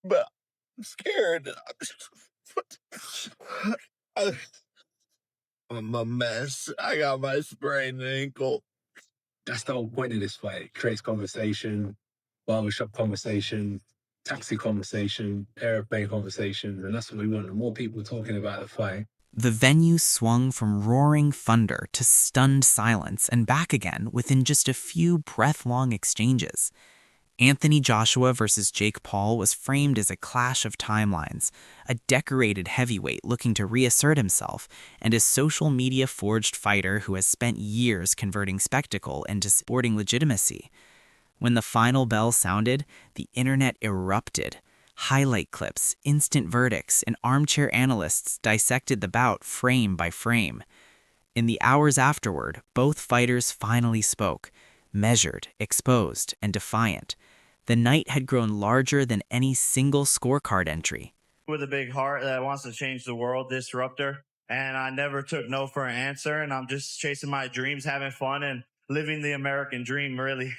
but I'm scared. I- I'm a mess. I got my sprained ankle. That's the whole point of this fight. It creates conversation, barbershop conversation, taxi conversation, airplane conversation, and that's what we want. The more people talking about the fight. The venue swung from roaring thunder to stunned silence and back again within just a few breath-long exchanges. Anthony Joshua versus Jake Paul was framed as a clash of timelines, a decorated heavyweight looking to reassert himself, and a social media-forged fighter who has spent years converting spectacle into sporting legitimacy. When the final bell sounded, the internet erupted. Highlight clips, instant verdicts, and armchair analysts dissected the bout frame by frame. In the hours afterward, both fighters finally spoke, measured, exposed, and defiant. The night had grown larger than any single scorecard entry. With a big heart that wants to change the world, disruptor. And I never took no for an answer. And I'm just chasing my dreams, having fun, and living the American dream, really.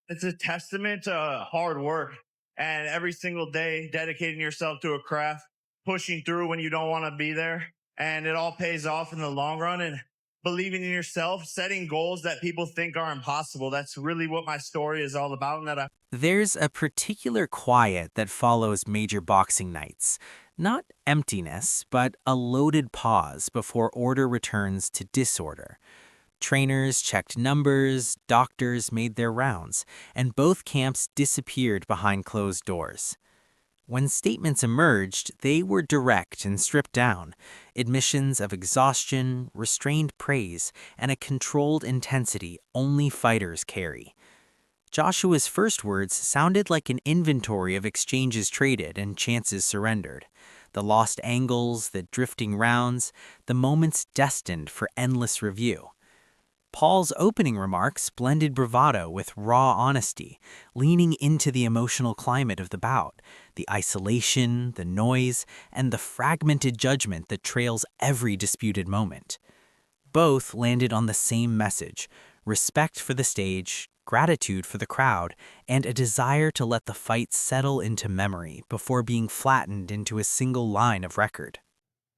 It's a testament to hard work and every single day dedicating yourself to a craft, pushing through when you don't want to be there. And it all pays off in the long run. And believing in yourself, setting goals that people think are impossible. That's really what my story is all about. And There's a particular quiet that follows major boxing nights. Not emptiness, but a loaded pause before order returns to disorder. Trainers checked numbers, doctors made their rounds, and both camps disappeared behind closed doors. When statements emerged, they were direct and stripped down, admissions of exhaustion, restrained praise, and a controlled intensity only fighters carry. Joshua's first words sounded like an inventory of exchanges traded and chances surrendered. The lost angles, the drifting rounds, the moments destined for endless review. Paul's opening remarks blended bravado with raw honesty, leaning into the emotional climate of the bout, the isolation, the noise, and the fragmented judgment that trails every disputed moment. Both landed on the same message: respect for the stage, gratitude for the crowd, and a desire to let the fight settle into memory before being flattened into a single line of record.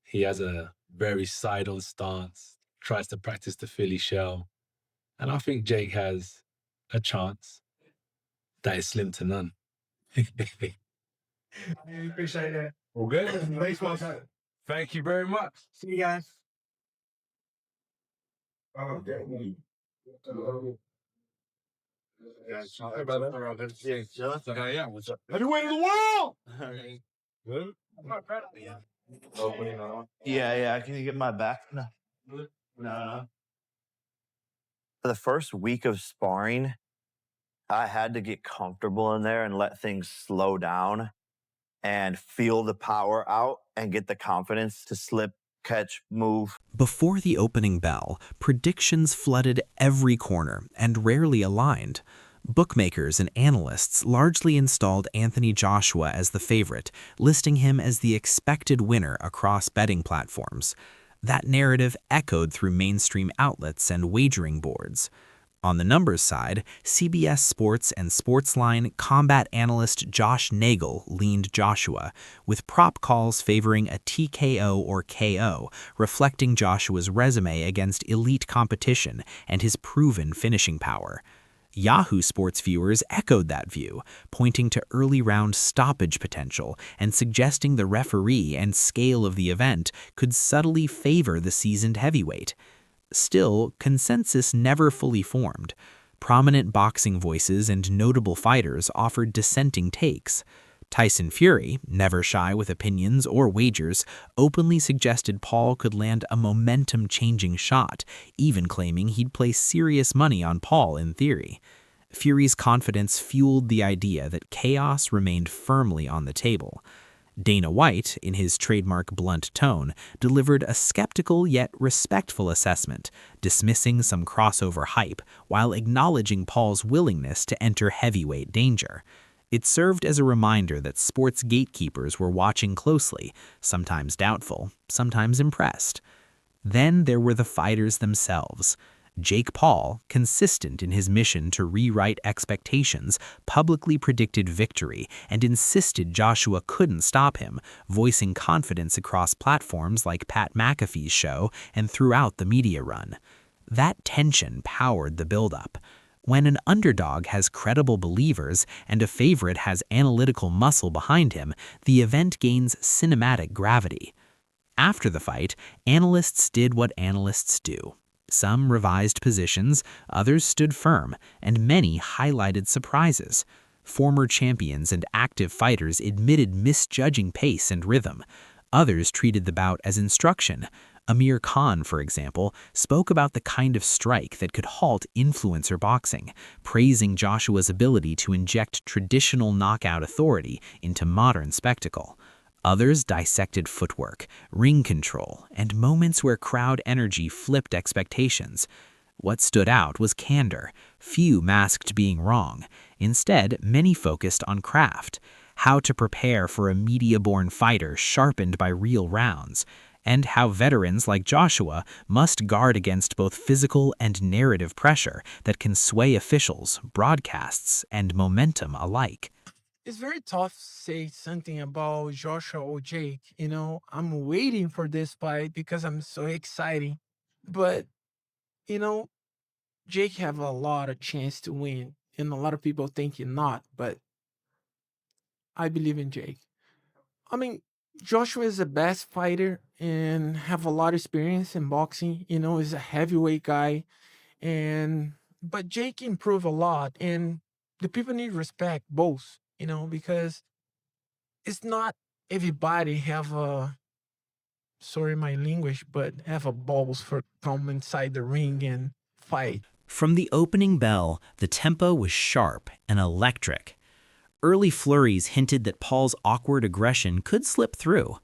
He has a very side-on stance, tries to practice the Philly shell, and I think Jake has a chance that is slim to none. I appreciate it. All good? Thanks, boss. Thank you very much. See you guys. Okay. Hey, brother. yeah, what's up? Heavyweight of the world! Good? Yeah. Can you get my back? No. For the first week of sparring, I had to get comfortable in there and let things slow down and feel the power out and get the confidence to slip, catch, move. Before the opening bell, predictions flooded every corner and rarely aligned. Bookmakers and analysts largely installed Anthony Joshua as the favorite, listing him as the expected winner across betting platforms. That narrative echoed through mainstream outlets and wagering boards. On the numbers side, CBS Sports and Sportsline combat analyst Josh Nagel leaned Joshua, with prop calls favoring a TKO or KO, reflecting Joshua's resume against elite competition and his proven finishing power. Yahoo Sports viewers echoed that view, pointing to early round stoppage potential and suggesting the referee and scale of the event could subtly favor the seasoned heavyweight. Still, consensus never fully formed. Prominent boxing voices and notable fighters offered dissenting takes. Tyson Fury, never shy with opinions or wagers, openly suggested Paul could land a momentum-changing shot, even claiming he'd place serious money on Paul in theory. Fury's confidence fueled the idea that chaos remained firmly on the table. Dana White, in his trademark blunt tone, delivered a skeptical yet respectful assessment, dismissing some crossover hype while acknowledging Paul's willingness to enter heavyweight danger. It served as a reminder that sports gatekeepers were watching closely, sometimes doubtful, sometimes impressed. Then there were the fighters themselves. Jake Paul, consistent in his mission to rewrite expectations, publicly predicted victory and insisted Joshua couldn't stop him, voicing confidence across platforms like Pat McAfee's show and throughout the media run. That tension powered the buildup. When an underdog has credible believers and a favorite has analytical muscle behind him, the event gains cinematic gravity. After the fight, analysts did what analysts do. Some revised positions, others stood firm, and many highlighted surprises. Former champions and active fighters admitted misjudging pace and rhythm. Others treated the bout as instruction. Amir Khan, for example, spoke about the kind of strike that could halt influencer boxing, praising Joshua's ability to inject traditional knockout authority into modern spectacle. Others dissected footwork, ring control, and moments where crowd energy flipped expectations. What stood out was candor. Few masked being wrong. Instead, many focused on craft, how to prepare for a media-born fighter sharpened by real rounds, and how veterans like Joshua must guard against both physical and narrative pressure that can sway officials, broadcasts, and momentum alike. It's very tough to say something about Joshua or Jake. I'm waiting for this fight because I'm so excited. But, you know, Jake have a lot of chance to win. And a lot of people think he not, but I believe in Jake. I mean, Joshua is the best fighter and have a lot of experience in boxing. Is a heavyweight guy. And but Jake improved a lot and the people need respect both, because it's not everybody have a sorry my language, but have a balls for come inside the ring and fight. From the opening bell, the tempo was sharp and electric. Early flurries hinted that Paul's awkward aggression could slip through.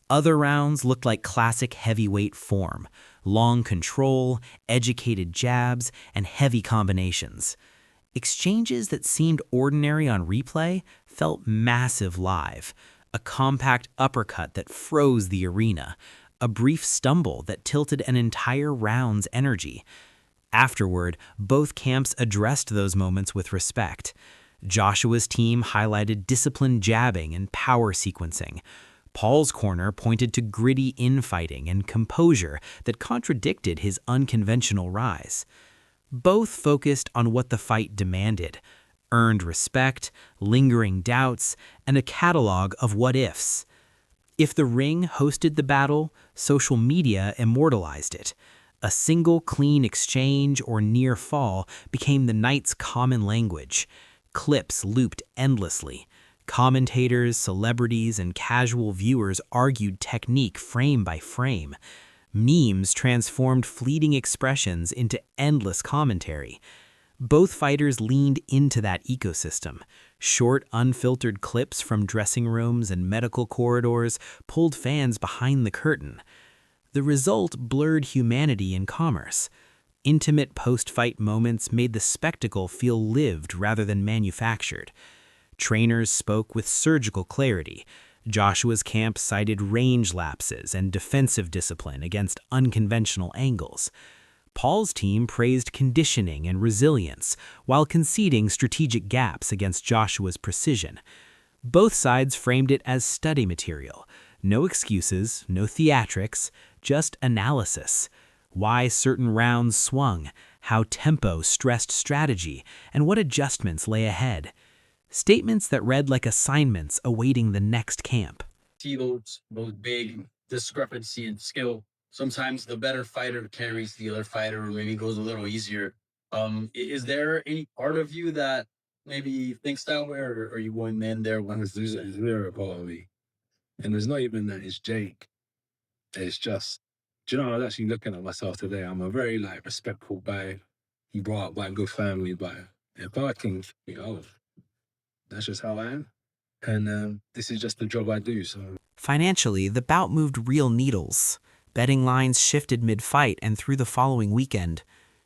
Other rounds looked like classic heavyweight form: long control, educated jabs, and heavy combinations. Exchanges that seemed ordinary on replay felt massive live. A compact uppercut that froze the arena. A brief stumble that tilted an entire round's energy. Afterward, both camps addressed those moments with respect. Joshua's team highlighted disciplined jabbing and power sequencing. Paul's corner pointed to gritty infighting and composure that contradicted his unconventional rise. Both focused on what the fight demanded: earned respect, lingering doubts, and a catalog of what-ifs. If the ring hosted the battle, social media immortalized it. A single clean exchange or near fall became the night's common language. Clips looped endlessly. Commentators, celebrities, and casual viewers argued technique frame by frame. Memes transformed fleeting expressions into endless commentary. Both fighters leaned into that ecosystem. Short, unfiltered clips from dressing rooms and medical corridors pulled fans behind the curtain. The result blurred humanity and commerce. Intimate post-fight moments made the spectacle feel lived rather than manufactured. Trainers spoke with surgical clarity. Joshua's camp cited range lapses and defensive discipline against unconventional angles. Paul's team praised conditioning and resilience while conceding strategic gaps against Joshua's precision. Both sides framed it as study material. No excuses, no theatrics, just analysis. Why certain rounds swung, how tempo stressed strategy, and what adjustments lay ahead. Statements that read like assignments awaiting the next camp. See those big discrepancy in skill. Sometimes the better fighter carries the other fighter, or maybe goes a little easier. Is there any part of you that maybe thinks that way, or are you going in there when There's a part of me. And it's not even that it's Jake. It's just, do you know, I was actually looking at myself today. I'm a very respectful guy. Brought up by a good family, but if I can, that's just how I am. And this is just the job I do, so. Financially, the bout moved real needles. Betting lines shifted mid-fight and through the following weekend.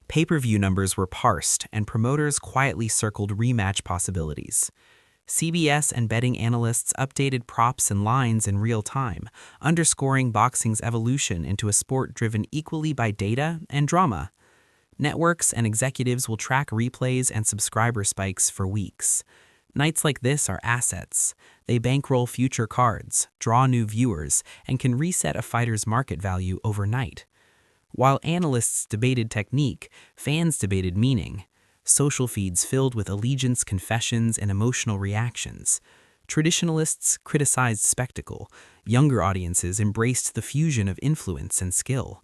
Pay-per-view numbers were parsed, and promoters quietly circled rematch possibilities. CBS and betting analysts updated props and lines in real time, underscoring boxing's evolution into a sport driven equally by data and drama. Networks and executives will track replays and subscriber spikes for weeks. Nights like this are assets. They bankroll future cards, draw new viewers, and can reset a fighter's market value overnight. While analysts debated technique, fans debated meaning. Social feeds filled with allegiance confessions and emotional reactions. Traditionalists criticized spectacle. Younger audiences embraced the fusion of influence and skill.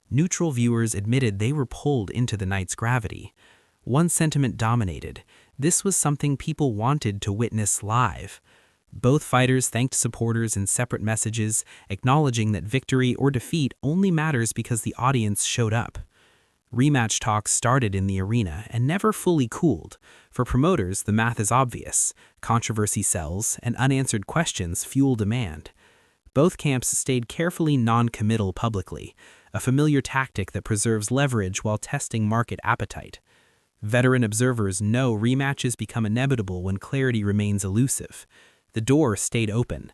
Neutral viewers admitted they were pulled into the night's gravity. One sentiment dominated. This was something people wanted to witness live. Both fighters thanked supporters in separate messages, acknowledging that victory or defeat only matters because the audience showed up. Rematch talks started in the arena and never fully cooled. For promoters, the math is obvious. Controversy sells, and unanswered questions fuel demand. Both camps stayed carefully non-committal publicly, a familiar tactic that preserves leverage while testing market appetite. Veteran observers know rematches become inevitable when clarity remains elusive. The door stayed open.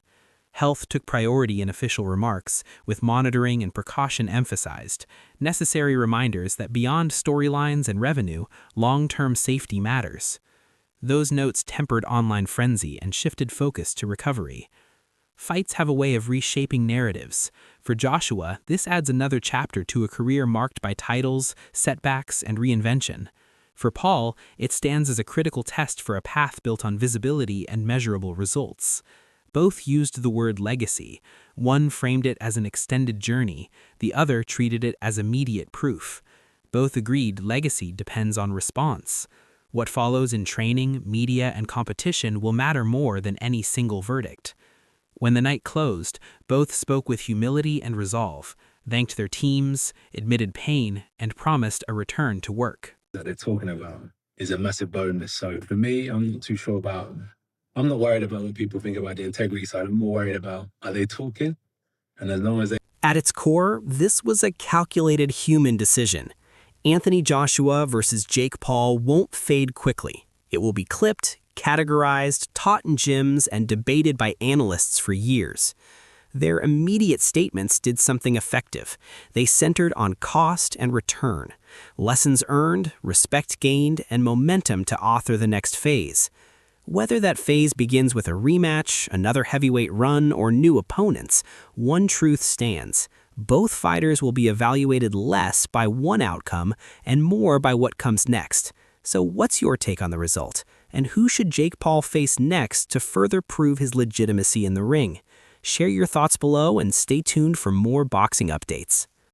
Health took priority in official remarks, with monitoring and precaution emphasized, necessary reminders that beyond storylines and revenue, long-term safety matters. Those notes tempered online frenzy and shifted focus to recovery. Fights have a way of reshaping narratives. For Joshua, this adds another chapter to a career marked by titles, setbacks, and reinvention. For Paul, it stands as a critical test for a path built on visibility and measurable results. Both used the word legacy. One framed it as an extended journey, the other treated it as immediate proof. Both agreed legacy depends on response. What follows in training, media, and competition will matter more than any single verdict. When the night closed, both spoke with humility and resolve, thanked their teams, admitted pain, and promised a return to work. That they're talking about is a massive bonus. So for me, I'm not too sure about, I'm not worried about what people think about the integrity side. I'm more worried about, are they talking? And as long as they... At its core, this was a calculated human decision. Anthony Joshua versus Jake Paul won't fade quickly. It will be clipped, categorized, taught in gyms, and debated by analysts for years. Their immediate statements did something effective. They centered on cost and return, lessons earned, respect gained, and momentum to author the next phase. Whether that phase begins with a rematch, another heavyweight run, or new opponents, one truth stands. Both fighters will be evaluated less by one outcome and more by what comes next. So what's your take on the result? And who should Jake Paul face next to further prove his legitimacy in the ring? Share your thoughts below and stay tuned for more boxing updates.